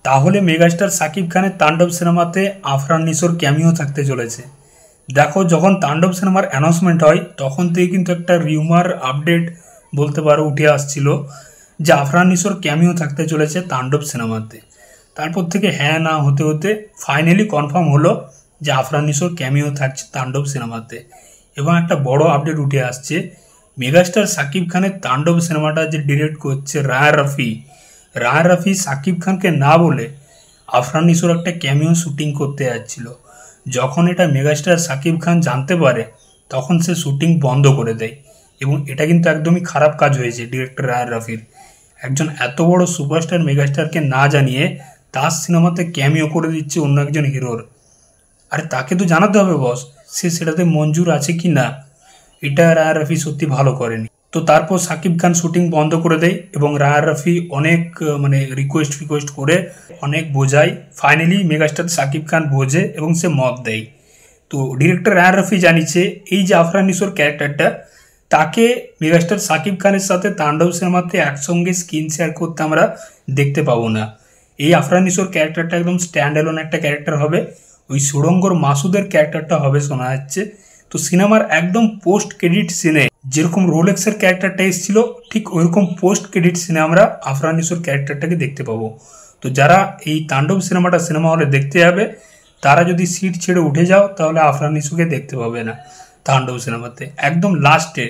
তাহলে মেগাস্টার সাকিব খানের তাণ্ডব সিনেমাতে আফরান নিশোর ক্যামিও থাকতে চলেছে। দেখো, যখন তাণ্ডব সিনেমার অ্যানাউন্সমেন্ট হয় তখন থেকে কিন্তু একটা রিউমার আপডেট বলতে পারো উঠে আসছিল যে আফরান নিশোর ক্যামিও থাকতে চলেছে তাণ্ডব সিনেমাতে। তারপর থেকে হ্যাঁ না হতে হতে ফাইনালি কনফার্ম হলো যে আফরান নিশোর ক্যামিও থাকছে তাণ্ডব সিনেমাতে। এবং একটা বড় আপডেট উঠে আসছে, মেগাস্টার সাকিব খানের তাণ্ডব সিনেমাটা যে ডিরেক্ট করছে রায় রাফি সাকিব খানকে না বলে আফরান নিশোর একটা ক্যামিও শুটিং করতে যাচ্ছিল। যখন এটা মেগাস্টার সাকিব খান জানতে পারে তখন সে শুটিং বন্ধ করে দেয়। এবং এটা কিন্তু একদমই খারাপ কাজ হয়েছে ডিরেক্টর রায় রাফির। একজন এত বড় সুপারস্টার মেগাস্টারকে না জানিয়ে তার সিনেমাতে ক্যামিও করে দিচ্ছে অন্য একজন হিরোর। আরে তাকে তো জানাতে হবে বস, সে সেটাতে মঞ্জুর আছে কি না। এটা রায় রাফি সত্যি ভালো করেনি। তো তারপর সাকিব খান শুটিং বন্ধ করে দেয় এবং রায় রাফি অনেক রিকোয়েস্ট করে অনেক বোঝায়। ফাইনালি মেগাস্টার সাকিব খান বোঝে এবং সে মত দেয়। তো ডিরেক্টর রায় রাফি জানিয়েছে এই যে আফরান নিশোর ক্যারেক্টারটা, তাকে মেগাস্টার সাকিব খানের সাথে তাণ্ডব সিনেমাতে একসঙ্গে স্ক্রিন শেয়ার করতে আমরা দেখতে পাবো না। এই আফরান নিশোর ক্যারেক্টারটা একদম স্ট্যান্ড অ্যালোন একটা ক্যারেক্টার হবে। ওই সুড়ঙ্গর মাসুদের ক্যারেক্টারটা হবে শোনা যাচ্ছে। তো সিনেমার একদম পোস্ট ক্রেডিট সিনে যেরকম রোলেক্সের ক্যারেক্টারটা এসেছিল, ঠিক ওইরকম পোস্ট ক্রেডিট সিনে আমরা আফরান নিশোর ক্যারেক্টারটাকে দেখতে পাবো। তো যারা এই তাণ্ডব সিনেমাটা সিনেমা হলে দেখতে যাবে তারা যদি সিট ছেড়ে উঠে যাও তাহলে আফরান নিশোকে দেখতে পাবে না তাণ্ডব সিনেমাতে। একদম লাস্টে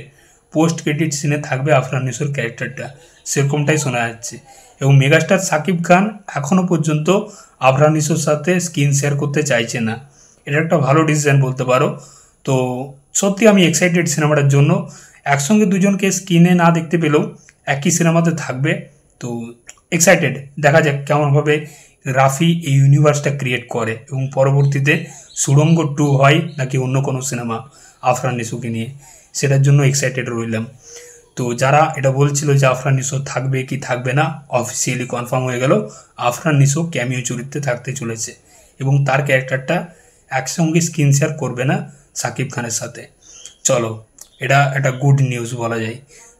পোস্ট ক্রেডিট সিনে থাকবে আফরান নিশোর ক্যারেক্টারটা, সেরকমটাই শোনা যাচ্ছে। এবং মেগাস্টার সাকিব খান এখনও পর্যন্ত আফরান নিশোর সাথে স্ক্রিন শেয়ার করতে চাইছে না। এটা একটা ভালো ডিসিশন বলতে পারো। তো সত্যি আমি এক্সাইটেড সিনেমাটার জন্য। একসঙ্গে দুজনকে স্ক্রিনে না দেখতে পেলেও একই সিনেমাতে থাকবে। তো এক্সাইটেড, দেখা যাক কেমনভাবে রাফি এই ইউনিভার্সটা ক্রিয়েট করে এবং পরবর্তীতে সুড়ঙ্গ 2 হয় নাকি অন্য কোনো সিনেমা আফরান নিশোকে নিয়ে, সেটার জন্য এক্সাইটেড রইলাম। তো যারা এটা বলছিল যে আফরান নিশো থাকবে কি থাকবে না, অফিসিয়ালি কনফার্ম হয়ে গেল আফরান নিশো ক্যামিও চরিত্রে থাকতে চলেছে এবং তার ক্যারেক্টারটা একসঙ্গে স্ক্রিন শেয়ার করবে না সাকিব খানের সাথে। চলো, এটা একটা গুড নিউজ বলা যায়।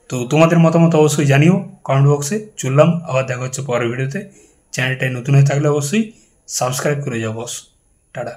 তো তোমাদের মতামত অবশ্যই জানিও কমেন্ট বক্সে। চললাম, আবার দেখা হচ্ছে পরের ভিডিওতে। চ্যানেলটায় নতুন হয়ে থাকলে অবশ্যই সাবস্ক্রাইব করে যাও বস। টাটা।